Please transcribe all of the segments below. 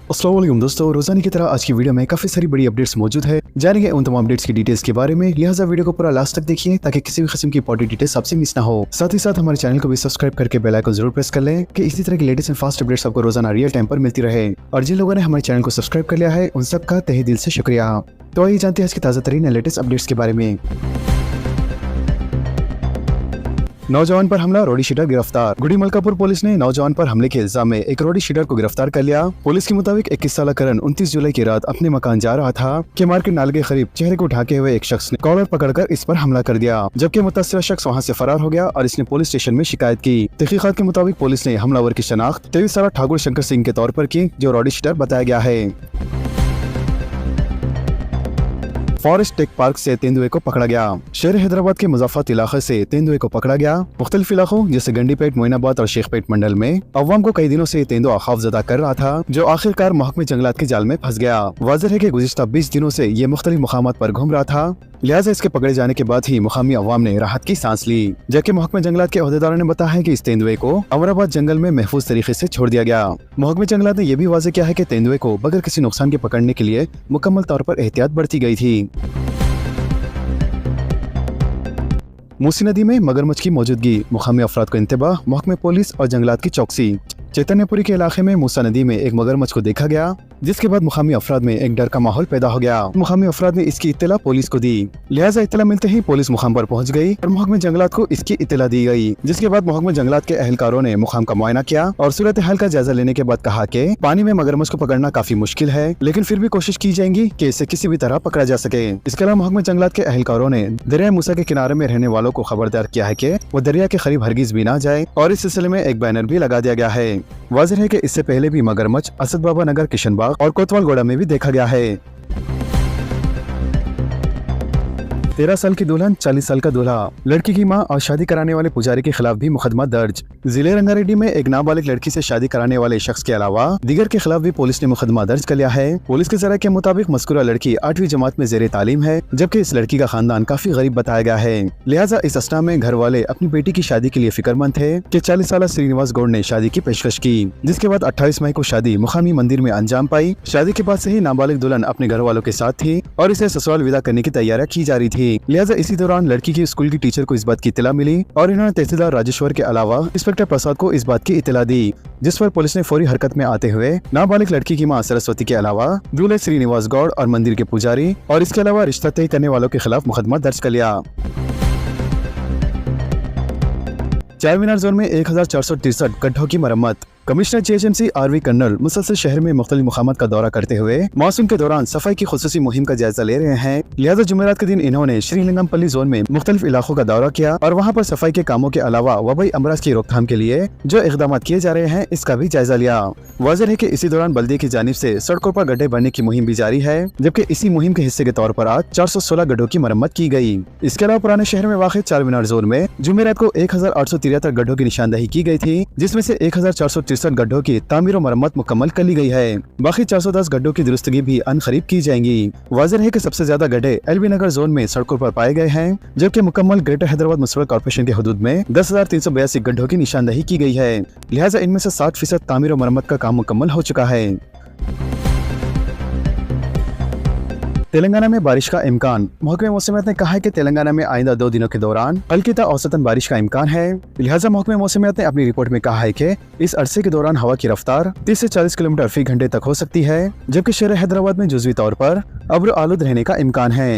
अस्सलाम वालेकुम दोस्तों, रोजाना की तरह आज की वीडियो में काफी सारी बड़ी अपडेट्स मौजूद है। जानेंगे उन तमाम अपडेट्स की डिटेल्स के बारे में, लिहाजा वीडियो को पूरा लास्ट तक देखिए ताकि किसी भी किस्म की इंपॉर्टेंट डिटेल्स आपसे मिस ना हो। साथ ही साथ हमारे चैनल को भी सब्सक्राइब करके बेल आइकन जरूर प्रेस कर लें कि इसी तरह की लेटेस्ट एंड फास्ट अपडेट्स आपको रोजाना रियल टाइम पर मिलती रहे। और जिन लोगों ने हमारे चैनल को सब्सक्राइब कर लिया है उन सबका तहे दिल से शुक्रिया। तो आइए जानते हैं इसकी ताज़ा तरीन लेटेस्ट अपडेट्स के बारे में। नौजवान पर हमला, रोडी शीटर गिरफ्तार। गुड़ी मलकापुर पुलिस ने नौजवान पर हमले के इल्जाम में एक रोडी शीटर को गिरफ्तार कर लिया। पुलिस के मुताबिक 21 साल करण 29 जुलाई की रात अपने मकान जा रहा था कि मार्केट नाले के करीब चेहरे को ढाके हुए एक शख्स ने कॉलर पकड़कर इस पर हमला कर दिया, जबकि मुतासिरा शख्स वहां से फरार हो गया और इसने पुलिस स्टेशन में शिकायत की। तहकीकात के मुताबिक पुलिस ने हमलावर की शनाख्त 23 साल ठाकुर शंकर सिंह के तौर पर की, जो रोडी शीटर बताया गया है। फॉरेस्ट टेक पार्क से तेंदुए को पकड़ा गया। शहर हैदराबाद के मुजफ्फरपुर इलाके से तेंदुए को पकड़ा गया। मुख्तलिफ इलाकों जैसे गंडीपेट, मोइनाबाद और शेखपेट मंडल में अवाम को कई दिनों से तेंदुआ खौफजदा कर रहा था, जो आखिरकार महकमे जंगलात के जाल में फंस गया। वाज़ेह है कि गुज़िश्ता 20 दिनों से ये मुख्तलिफ मुकामात पर घूम रहा था, लिहाजा इसके पकड़े जाने के बाद ही मुकामी अवाम ने राहत की सांस ली। जबकि महकमे जंगलात के अहदेदारों ने बताया है कि इस तेंदुए को अमराबाद जंगल में महफूज तरीके से छोड़ दिया गया। महकमे जंगलात ने यह भी वाज़ेह किया है कि तेंदुए को बगैर किसी नुकसान के पकड़ने के लिए मुकम्मल तौर पर एहतियात बरती गई थी। मूसी नदी में मगरमच्छ की मौजूदगी, मुकामी अफराद को इंतबाह, महकमे पुलिस और जंगलात की चौकसी। चैतन्यपुरी के इलाके में मूसा नदी में एक मगरमच्छ को देखा गया, जिसके बाद मुकामी अफराद में एक डर का माहौल पैदा हो गया। मुकामी अफराद ने इसकी इत्तला पुलिस को दी, लिहाजा इत्तला मिलते ही पुलिस मुकाम पर पहुंच गई और महकमे जंगलात को इसकी इत्तला दी गई। जिसके बाद महकमे जंगलात के अहलकारों ने मुकाम का मुआयना किया और सूरत हाल का जायजा लेने के बाद कहा कि पानी में मगरमच्छ को पकड़ना काफी मुश्किल है, लेकिन फिर भी कोशिश की जाएगी कि इसे किसी भी तरह पकड़ा जा सके। इसके अलावा महकमे जंगलात के अहलकारों ने दरिया मूसा के किनारे में रहने वालों को खबरदार किया है कि वो दरिया के करीब हरगिज भी ना जाए, और इस सिलसिले में एक बैनर भी लगा दिया गया है। वाज़ेह है कि इससे पहले भी मगरमच्छ असद बाबा नगर, किशनबाग और कोतवाल गोड़ा में भी देखा गया है। 13 साल की दुल्हन 40 साल का दूल्हा, लड़की की मां और शादी कराने वाले पुजारी के खिलाफ भी मुकदमा दर्ज। जिले रंगारेड्डी में एक नाबालिग लड़की से शादी कराने वाले शख्स के अलावा दीगर के खिलाफ भी पुलिस ने मुकदमा दर्ज कर लिया है। पुलिस के जराये के मुताबिक मज़कूरा लड़की 8वीं जमात में ज़ेरे तालीम है, जबकि इस लड़की का खानदान काफी गरीब बताया गया है। लिहाजा इस असना में घर वाले अपनी बेटी की शादी के लिए फिक्रमंद थे कि 40 साल श्रीनिवास गौड़ ने शादी की पेशकश की, जिसके बाद 28 मई को शादी मुकामी मंदिर में अंजाम पाई। शादी के बाद से ही नाबालिग दुल्हन अपने घर वालों के साथ थी और इसे ससुराल विदा करने की तैयारियां की जा रही थी। लिहाजा इसी दौरान लड़की की स्कूल की टीचर को इस बात की इत्तला मिली और इन्होंने तहसीलदार राजेश्वर के अलावा इंस्पेक्टर प्रसाद को इस बात की इत्तला दी, जिस पर पुलिस ने फौरी हरकत में आते हुए नाबालिग लड़की की मां सरस्वती के अलावा दूल्हे श्रीनिवास गौड़ और मंदिर के पुजारी और इसके अलावा रिश्ता तय करने वालों के खिलाफ मुकदमा दर्ज कर लिया। चार मीनार जोन में 1463 गड्ढों की मरम्मत। कमिश्नर जीएचएमसी आरवी कर्नल मुसलसल शहर में मुख्तलिफ मुकामात का दौरा करते हुए मानसून के दौरान सफाई की खुसूसी मुहिम का जायजा ले रहे हैं। लिहाजा जुमेरात के दिन इन्होंने श्रीलिंगमपल्ली जोन में मुख्तलिफ इलाकों का दौरा किया और वहां पर सफाई के कामों के अलावा वबाई अमराज की रोकथाम के लिए जो इकदाम किए जा रहे हैं इसका भी जायजा लिया। वाज़ेह है कि इसी दौरान बल्दिया की जानिब से सड़कों पर गड्ढे भरने की मुहिम भी जारी है, जबकि इसी मुहिम के हिस्से के तौर पर आज 416 गड्ढों की मरम्मत की गई। इसके अलावा पुराने शहर में वाक़ चार मीनार जोन में जुमेरात को 1873 गड्ढों की निशानदही की गई थी, जिसमें से 1463 गड्ढों की तामीर और मरम्मत मुकम्मल कर ली गई है। बाकी 410 गड्ढों की दुरुस्तगी भी अनकरीब की जाएंगी। वाज़ेह है कि सबसे ज्यादा गड्ढे एलबी नगर जोन में सड़कों पर पाए गए हैं, जबकि मुकम्मल ग्रेटर हैदराबाद म्युनिसिपल कॉर्पोरेशन के हदूद में 10,382 गड्ढों की निशानदही की गई है। लिहाजा इनमें से 60% तामीर और मरम्मत का काम मुकम्मल हो चुका है। तेलंगाना में बारिश का इम्कान। महकमे मौसमियात ने कहा है कि तेलंगाना में आइंदा 2 दिनों के दौरान हल्की औसतन बारिश का इम्कान है। लिहाजा महकमे मौसमियात ने अपनी रिपोर्ट में कहा है कि इस अरसे के दौरान हवा की रफ्तार 30 से 40 किलोमीटर फी घंटे तक हो सकती है, जबकि शहर हैदराबाद में जुज़वी तौर पर अब्र आलूद रहने का इम्कान है।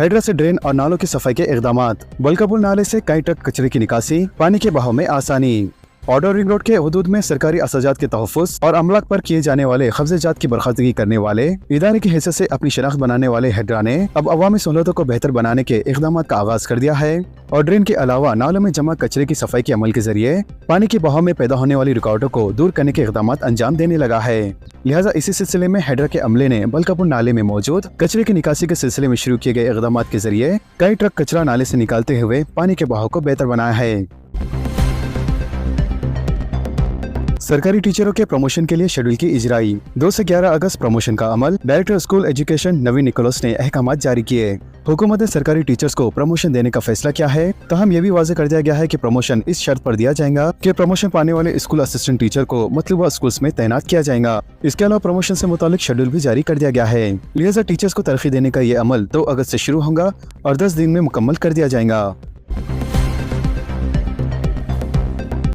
हैदरा से ड्रेन और नालों की सफाई के इक़दामात। बलकापुर नाले से कई ट्रक कचरे की निकासी, पानी के बहाव में आसानी। ऑर्डर रिंग रोड के हदूद में सरकारी असाजात के तहफ़्फ़ुज़ और अमलाक पर किए जाने वाले कब्ज़ेजात की बर्खास्तगी करने वाले इदारे की हैसियत से अपनी शनाख्त बनाने वाले हैदरा ने अब अवामी सहूलतों को बेहतर बनाने के इक़दामात का आगाज कर दिया है और ड्रेन के अलावा नालों में जमा कचरे की सफाई के अमल के जरिए पानी के बहाव में पैदा होने वाली रुकावटों को दूर करने के इक़दामात अंजाम देने लगा है। लिहाजा इसी सिलसिले में हैदरा के अमले ने बलकापुर नाले में मौजूद कचरे की निकासी के सिलसिले में शुरू किए गए इक़दामात के जरिए कई ट्रक कचरा नाले से निकालते हुए पानी के बहाव को बेहतर बनाया है। सरकारी टीचरों के प्रमोशन के लिए शेड्यूल की इजराई। 2 से 11 अगस्त प्रमोशन का अमल। डायरेक्टर स्कूल एजुकेशन नवीन निकोलस ने अहकाम जारी किए। हुकूमत ने सरकारी टीचर्स को प्रमोशन देने का फैसला किया है। तहम ये भी वाज़ेह कर दिया गया है कि प्रमोशन इस शर्त पर दिया जाएगा कि प्रमोशन पाने वाले स्कूल असिस्टेंट टीचर को मतलूबा स्कूल्स में तैनात किया जाएगा। इसके अलावा प्रमोशन से मुतालिक शेड्यूल भी जारी कर दिया गया है। लिहाजा टीचर्स को तरक्की देने का ये अमल 2 अगस्त से शुरू होगा और 10 दिन में मुकम्मल कर दिया जाएगा।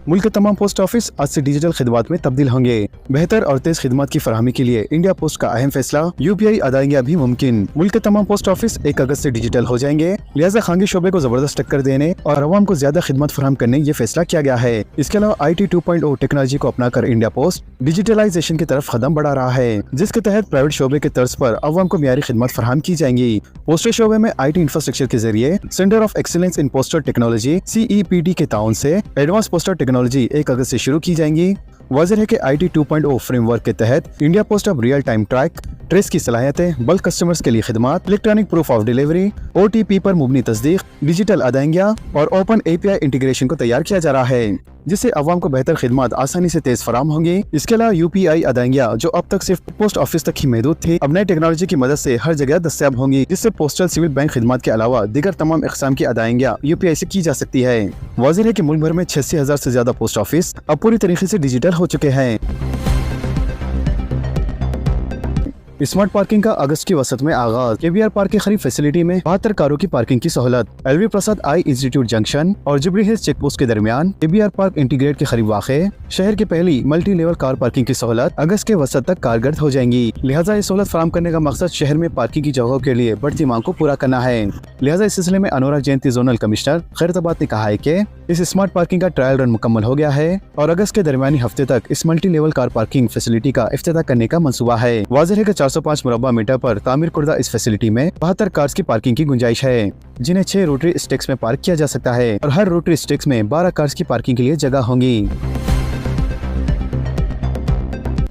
मुल्क के तमाम पोस्ट ऑफिस आज से डिजिटल खिदमत में तब्दील होंगे। बेहतर और तेज खिदमत की फराहमी के लिए इंडिया पोस्ट का अहम फैसला। UPI अदायगियां भी मुमकिन। मुल्क के तमाम पोस्ट ऑफिस 1 अगस्त से डिजिटल हो जाएंगे। लिहाजा खानगी शोबे को जबरदस्त टक्कर देने और अवाम को ज्यादा खिदमत फराहम करने ये फैसला किया गया है। इसके अलावा IT 2.0 टेक्नोलॉजी को अपनाकर इंडिया पोस्ट डिजिटलाइजेशन की तरफ कदम बढ़ा रहा है, जिसके तहत प्राइवेट शोबे के तर्ज पर अवाम को मियारी खिदमत फराहम की जाएंगी। पोस्टल शोबे में IT इंफ्रास्ट्रक्चर के जरिए centre of excellence in postal technology CEPT के ताउन से एडवांस पोस्टल टेक्नोलॉजी 1 अगस्त से शुरू की जाएंगी। वाज़ेह है कि IT 2.0 फ्रेमवर्क के तहत इंडिया पोस्ट अब रियल टाइम ट्रैक ट्रेस की सलाहियतें, बल्क कस्टमर्स के लिए खिदमत, electronic proof of delivery, OTP पर मुबनी तस्दीक, डिजिटल अदायगियां और ओपन API इंटीग्रेशन को तैयार किया जा रहा है, जिससे अवाम को बेहतर खिदमत आसानी से तेज फराम होंगी। इसके अलावा UPI अदायगियां जो अब तक सिर्फ पोस्ट ऑफिस तक ही महदूद थी, अब नई टेक्नोलॉजी की मदद से हर जगह दस्तयाब होंगी, जिससे पोस्टल सिविल बैंक खिदमत के अलावा दीगर तमाम इकसाम की अदायगियां UPI से की जा सकती है। वाज़ेह है कि मुल्क भर में 86,000 से ज्यादा पोस्ट ऑफिस अब पूरी तरीके से डिजिटल हो चुके हैं। स्मार्ट पार्किंग का अगस्त की वसत में आगाज। KBR पार्क के करीब फैसिलिटी में 72 कारों की पार्किंग की सहूलत। LV प्रसाद आई इंस्टीट्यूट जंक्शन और जुबली हिल्स चेक पोस्ट के दरमियान KBR पार्क इंटीग्रेट के करीब वाक़े शहर की पहली मल्टी लेवल कार पार्किंग की सहूलत अगस्त के वसत तक कारगर हो जाएंगी। लिहाजा ये सहूलत फराम करने का मकसद शहर में पार्किंग की जगहों के लिए बढ़ती मांग को पूरा करना है। लिहाजा इस सिलसिले में अनुराग जयंती जोनल कमिश्नर खैरताबाद ने कहा है कि इस स्मार्ट पार्किंग का ट्रायल रन मुकम्मल हो गया है और अगस्त के दरमियानी हफ्ते तक इस multi level car parking facility का इफ्तिताह करने का मंसूबा है। वाज़ेह है कि 405 मुरब्बा मीटर पर तामीर कुर्दा इस फैसिलिटी में 72 कार्स की पार्किंग की गुंजाइश है, जिन्हें 6 रोटरी स्टेक्स में पार्क किया जा सकता है और हर रोटरी स्टेक्स में 12 कार्स की पार्किंग के लिए जगह होंगी।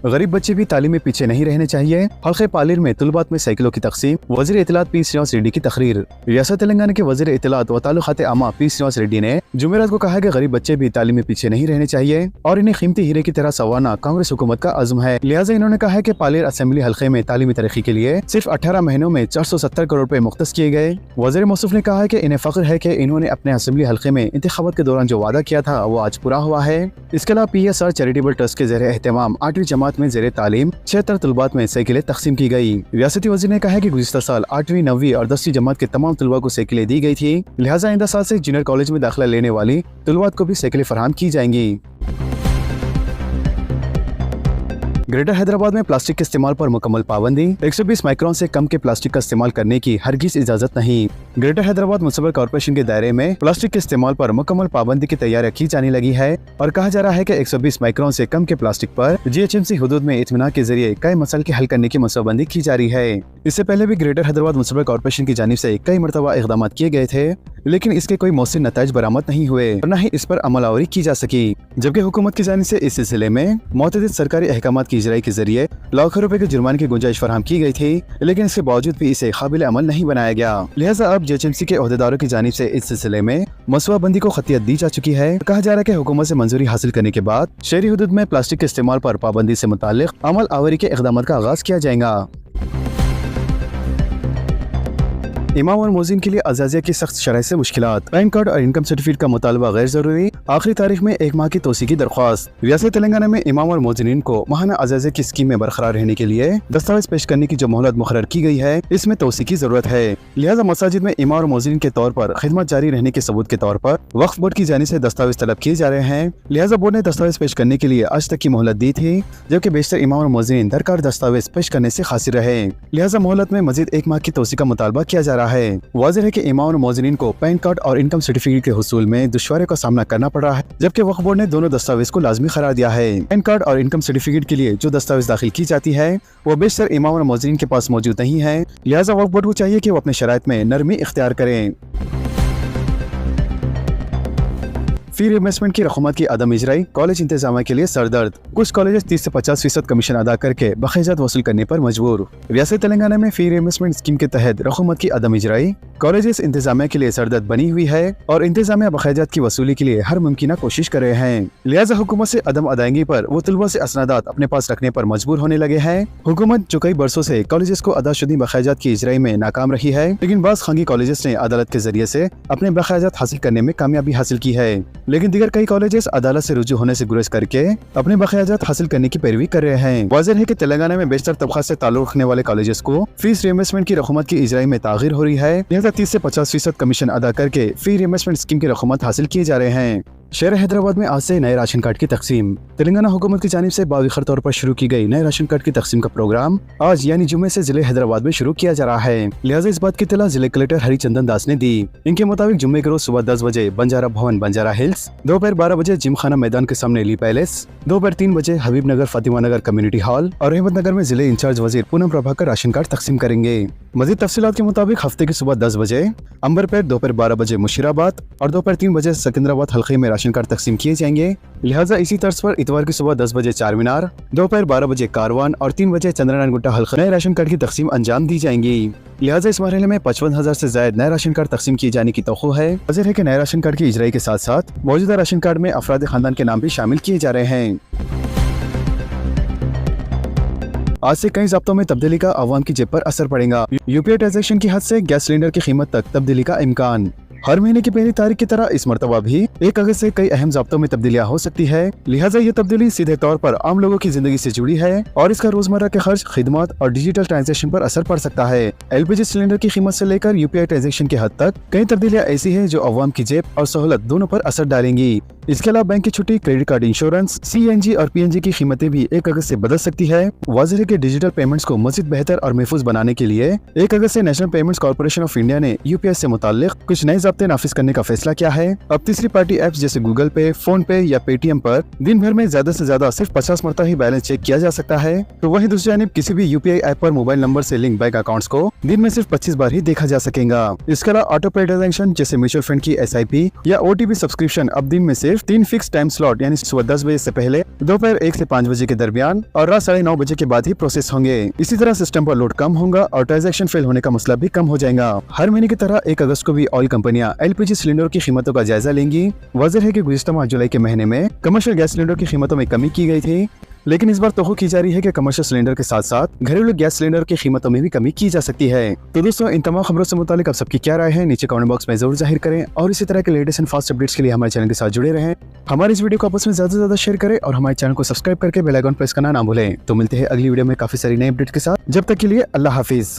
गरीब बच्चे भी तालीम में पीछे नहीं रहने चाहिए। हल्के पालिर में तुलबात में साइकिलों की तकसीम। वज़ीर इत्तलात P श्रीनिवास रेड्डी की तकरीर। रियासत तेलंगाना के वज़ीर इत्तलात व ताल्लुकात आमा P श्रीनिवास रेड्डी ने जुमेरात को कहा कि गरीब बच्चे भी तालीम में पीछे नहीं रहने चाहिए और इन्हें कीमती हीरे की तरह संवारना कांग्रेस हुकूमत का अज़्म है। लिहाजा इन्होंने कहा है कि पालिर असेंबली हल्के में तालीमी तरक्की के लिए सिर्फ 18 महीनों में 470 करोड़ रुपए मुख्तस किए गए। वज़ीर मौसूफ ने कहा है कि इन्हें फख्र है कि इन्होंने अपने असेंबली हल्के में इंतखाबात के दौरान जो वादा किया था वो आज पूरा हुआ है। इसके अलावा PSR चैरिटेबल ट्रस्ट के ज़रिए एहतमाम 8वीं जमात में ज़ेरे तालीम 76 तलबात में साइकिलें तकसीम की गई। रियासती वज़ीर ने कहा है कि गुज़िश्ता साल 8वीं, 9वीं और 10वीं जमात के तमाम तलबा को साइकिलें दी गई थी। लिहाजा आइंदा साल से जूनियर कॉलेज में दाखिला लेने वाली तलबात को भी साइकिलें फराहम की जाएंगी। ग्रेटर हैदराबाद में प्लास्टिक के इस्तेमाल पर मुकम्मल पाबंदी। 120 माइक्रोन से कम के प्लास्टिक का इस्तेमाल करने की हरगिज इजाजत नहीं। ग्रेटर हैदराबाद म्युनिसिपल कॉर्पोरेशन के दायरे में प्लास्टिक के इस्तेमाल पर मुकम्मल पाबंदी की तैयारियां की जाने लगी है और कहा जा रहा है कि 120 माइक्रोन से कम के प्लास्टिक पर GHMC हुदूद में इत्मीनान के जरिए कई मसाइल के हल करने की मनसूबाबंदी की जा रही है। इससे पहले भी ग्रेटर हैदराबाद म्युनिसिपल कॉर्पोरेशन की जानिब से कई मरतबा इक़दाम किए गए थे, लेकिन इसके कोई मौसर नताइज बरामद नहीं हुए और न ही इस पर अमलावरी की जा सकी। जबकि हुकूमत की जानिब से इस सिलसिले में मुतअद्दिद सरकारी अहकाम की इजराई के जरिए लाखों रुपए के जुर्माने की गुंजाइश फराहम की गई थी, लेकिन इसके बावजूद भी इसे काबिल अमल नहीं बनाया गया। लिहाजा अब GHMC के ओहदेदारों की जानिब से इस सिलसिले में मनसूबाबंदी को खतियत दी जा चुकी है। कहा जा रहा है कि हुकूमत से मंजूरी हासिल करने के बाद शहरी हुदूद में प्लास्टिक के इस्तेमाल पर पाबंदी से मुताल्लिक अमल आवरी के इक़दाम का आगाज किया जाएगा। इमाम और मोज़िन के लिए अज़ाज़िया की सख्त शराइ से मुश्किलात। पैन कार्ड और इनकम सर्टिफिकेट का मुतालबा गैर जरूरी। आखिरी तारीख में 1 माह की तोसी की दरख्वास्त। रियासत तेलंगाना में इमाम और मोज़िनीन को माहाना अज़ाज़िया की स्कीम में बरकरार रहने के लिए दस्तावेज पेश करने की जो मोहलत मुकर्रर की गई है, इसमें तोसी की जरूरत है। लिहाजा मसाजिद में इमाम और मोज़िनीन के तौर पर खिदमत जारी रहने के सबूत के तौर पर वक्फ बोर्ड की जानिब से दस्तावेज तलब किए जा रहे हैं। लिहाजा बोर्ड ने दस्तावेज पेश करने के लिए आज तक की मोहलत दी थी, जबकि बेशतर इमाम और मोज़िनीन दरकार दस्तावेज पेश करने से खासिर रहे। लिहाजा मोहलत में मजीद 1 माह की तोसी का मुतालबा किया जा रहा है। वाज़ेह है कि इमाम और मोज़िनीन को पैन कार्ड और इनकम सर्टिफिकेट के हुसूल में दुश्वारियों का सामना करना पड़ रहा है, जबकि वक्फ बोर्ड ने दोनों दस्तावेज को लाजमी करार दिया है। पैन कार्ड और इनकम सर्टिफिकेट के लिए जो दस्तावेज दाखिल की जाती है वो बेशतर इमाम और मोज़िनीन के पास मौजूद नहीं है। लिहाजा वक्फ बोर्ड को चाहिए कि वो अपने शराइत में नरमी इख्तियार करें। फी रिइंबर्समेंट की रकूमत की अदम इजराई कॉलेज इंतजामिया के लिए सरदर्द। कुछ कॉलेज 30 से 50% कमीशन अदा करके बखैजात वसूल करने पर मजबूर। रियासत तेलंगाना में फी रिइंबर्समेंट स्कीम के तहत रकूमत की अदम इजराई कॉलेजेस इंतजामिया के लिए सरदर्द बनी हुई है और इंतजामिया बखैजात की वसूली के लिए हर मुमकिन कोशिश कर रहे हैं। लिहाजा हुकूमत से अदम अदायगी पर वो तलबा से असनादात अपने पास रखने पर मजबूर होने लगे हैं। हुकूमत जो कई बरसों से कॉलेजेस को अदाशुदा बखैजात की इजराई में नाकाम रही है, लेकिन बाज़ खांगी कॉलेजेस ने अदालत के जरिए से अपने बखैजात हासिल करने में कामयाबी हासिल की है, लेकिन दीगर कई कॉलेजेस अदालत से रुजू होने से गुरेज करके अपने बखैजात हासिल करने की पैरवी कर रहे हैं। वाज़ेह है कि तेलंगाना में बेशतर तबका से ताल्लुक रखने वाले कॉलेजेस को फीस रिइंबर्समेंट की रकूमत की इजराई में तागीर हो रही है। लिहाजा 30 से 50% कमीशन अदा करके फी रिइंबर्समेंट स्कीम की रकूमत हासिल किए जा रहे हैं। शहर हैदराबाद में आज से नए राशन कार्ड की तकसीम। तेलंगाना हुकूमत की जानिब से बावखर तौर पर शुरू की गई नए राशन कार्ड की तकसीम का प्रोग्राम आज यानी जुम्मे से जिले हैदराबाद में शुरू किया जा रहा है। लिहाजा इस बात की इत्तला जिले कलेक्टर हरिचंदन दास ने दी। इनके मुताबिक जुम्मे के रोज सुबह 10 बजे बंजारा भवन बंजारा हिल्स, दोपहर 12 बजे जिमखाना मैदान के सामने ली पैलेस, दोपहर 3 बजे हबीब नगर फातिमा नगर कम्युनिटी हॉल और अहमद नगर में जिले इंचार्ज वजीर पूनम प्रभाकर राशन कार्ड तकसीम करेंगे। मजीद तफसीलात के मुताबिक हफ्ते की सुबह 10 बजे अंबरपेट, दोपहर 12 बजे मुशीराबाद और दोपहर 3 बजे सिकंदराबाद हल्के में राशन कार्ड तकसीम किए जाएंगे। लिहाजा इसी तर्ज पर इतवार की सुबह 10 बजे चार मीनार, दोपहर 12 बजे कारवान और 3 बजे चंद्रनारायण गुट्टा हल्का नए राशन कार्ड की तकसीम अंजाम दी जाएंगी। लिहाजा इस मरहले में 55,000 से ज्यादा नए राशन कार्ड तकसीम किए जाने की तौक़्क़ो है। वज़ीर है कि नए राशन कार्ड की इजराई के साथ साथ मौजूदा राशन कार्ड में अफराद खानदान के नाम भी शामिल किए जा रहे हैं। आज से कई ज़ब्तों में तब्दीली का आवाम की जेब पर असर पड़ेगा। यूपीआई ट्रांजैक्शन की हद से गैस सिलेंडर की कीमत तक तब्दीली का इम्कान। हर महीने की पहली तारीख की तरह इस मरतबा भी 1 अगस्त से कई अहम ज़ब्तों में तब्दीलियां हो सकती है। लिहाजा ये तब्दीली सीधे तौर पर आम लोगों की जिंदगी से जुड़ी है और इसका रोजमर्रा के खर्च, खिदमत और डिजिटल ट्रांजैक्शन पर असर पड़ सकता है। एलपीजी सिलेंडर की कीमत से लेकर यूपीआई ट्रांजैक्शन की हद तक कई तब्दीलियां ऐसी है जो अवाम की जेब और सहूलत दोनों पर असर डालेंगी। इसके अलावा बैंक की छुट्टी, क्रेडिट कार्ड इंश्योरेंस, सीएनजी और पीएनजी की कीमतें भी 1 अगस्त से बदल सकती है। वाज़ेह है कि डिजिटल पेमेंट्स को मज़ीद बेहतर और महफूज बनाने के लिए 1 अगस्त से national payments corporation of India ने यूपीआई से मुताल्लिक कुछ नए ज़ाब्ते नाफिज करने का फैसला किया है। अब तीसरी पार्टी ऐप्स जैसे गूगल पे, फोन पे या पेटीएम पर दिन भर में ज्यादा से ज्यादा सिर्फ 50 मरतबा ही बैलेंस चेक किया जा सकता है। तो वहीं दूसरी जानिब किसी भी यूपीआई ऐप पर मोबाइल नंबर से लिंक बैंक अकाउंट्स को दिन में सिर्फ 25 बार ही देखा जा सकेगा। इसके अलावा ऑटो पे ट्रांजैक्शन जैसे म्यूचुअल फंड की SIP या OTP सब्सक्रिप्शन अब दिन में सिर्फ 3 फिक्स टाइम स्लॉट यानी सुबह 10 बजे से पहले, दोपहर 1 से 5 बजे के दरमियान और रात 9:30 बजे के बाद ही प्रोसेस होंगे। इसी तरह सिस्टम पर लोड कम होगा और ट्रांजैक्शन फेल होने का मसला भी कम हो जाएगा। हर महीने की तरह 1 अगस्त को भी ऑयल कंपनियां LPG सिलेंडर की कीमतों का जायजा लेंगी। वज़ीर है कि गुज़िश्ता माह जुलाई के महीने में कमर्शियल गैस सिलेंडर की कीमतों में कमी की गई थी, लेकिन इस बार तोहू की जा रही है कि कमर्शियल सिलेंडर के साथ साथ घरेलू गैस सिलेंडर की कीमतों में भी कमी की जा सकती है। तो दोस्तों, इन तमाम खबरों से मुतालिक आप सबकी क्या राय है नीचे कमेंट बॉक्स में जरूर जाहिर करें और इसी तरह के लेटेस्ट एंड फास्ट अपडेट्स के लिए हमारे चैनल के साथ जुड़े रहें। हमारे इस वीडियो को आपस में ज्यादा से ज्यादा शेयर करें और हमारे चैनल को सब्सक्राइब करके बेल आइकन प्रेस करना ना भूलें। तो मिलते हैं अगली वीडियो में काफी सारी नई अपडेट के साथ। जब तक के लिए अल्लाह हाफिज।